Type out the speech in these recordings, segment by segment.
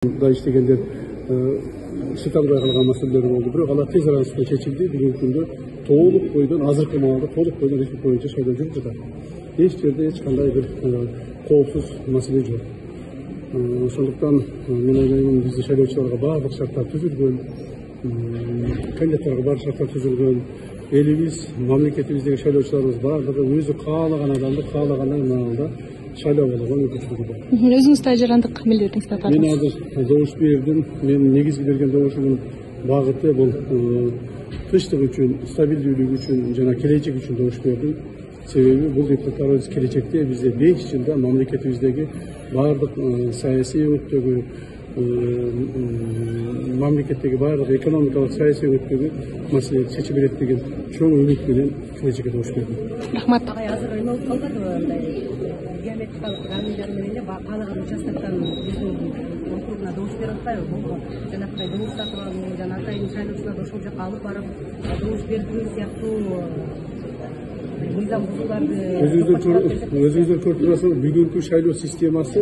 Da işlegender süt alбай калган маселелер болду. Бирок алар тез аралыкта чечилди. Бүгүнкү күндө толук бойдон азыркы маалда толук бойдон республика боюнча шайлоо жүрүп жатат. Эч жерде эч кандай бир коопсуз маселе жок. Ошондуктан мен ойлойм, биздин шайлоочуларга баардык шарттар түзүлгөн, кандидаттарга баардык шарттар түзүлгөн. Элибиз, мамлекетибиздеги шайлоочуларыбыз баардыгы өзү каалаган адамды каалаган маалда шайлоо болгон мүмкүнчүлүгү бар. Өзүңүз тажырандык кандай бердиңиз? Мен азыр добуш бердим. Мен негизги берген добушумдун багыты бул тынчтык үчүн, стабилдүүлүк үчүн жана келечек үчүн добуш бердим. Себеби бул депутаттарыбыз келечекте бизде 5 жылда мамлекетибиздеги баардык саясий өңүттөгү, мамлекеттеги баардык экономикалык саясий өңүттөгү маселелерди чечип берет деген чоң үмүт менен келечекке добуш бердим. Рахмат. Азыр эме болуп калбадыбы андай геометрикалык рамилер менен эле каалаган участоктон биздин округуна добуш берип атпайбы? Жанакындай добуш сатып алуу жана атайын шайлоочуларды ошол жака алып барып добуш бердиң сыяктуу мыйзам бузууларды өзүңүздөр көрүп турасыздар. Бүгүнкү шайлоо системасы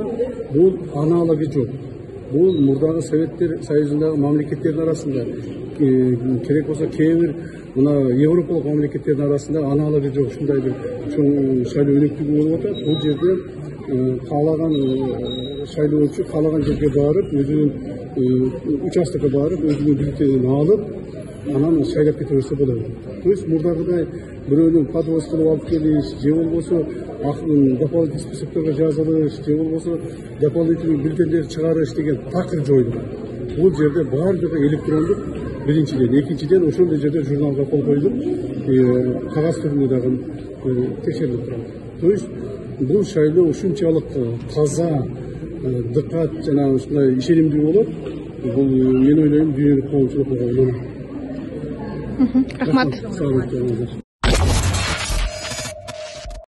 бул аналоги жок. Бул мурдагы Советтер Союзундагы мамлекеттердин арасында керек болсо кээ бир мына Европалык мамлекеттердин арасында аналоги жок. Ушундай бир чоң шайлоо өнөктүгү болуп атат. Бул жерде каалаган шайлоочу каалаган жерге барып, өзүнүн участокко барып, өзүнүн бюллетенин алып, анан шайлап кете берсе болот. То есть мурдагыдай бирөөнүн подвоз кылып алып келиш, же болбосо дополнительный списокторго жазылыш, же болбосо дополнительный бюллетендерди чыгарыш деген такыр жойдук. Бул жерде баардыгы электрондук. Биринчиден, экинчиден ошондой жерде журналга кол коюлуп, кагаз түрүндө дагы текшерилип турат. То есть бул шайлоо ушунчалык таза, дыкат жана ушундай ишенимдүү болот. Бул мен ойлойм дүйнөлүк коомчулукка ойлонот. Рахмат. Сау болуңуздар.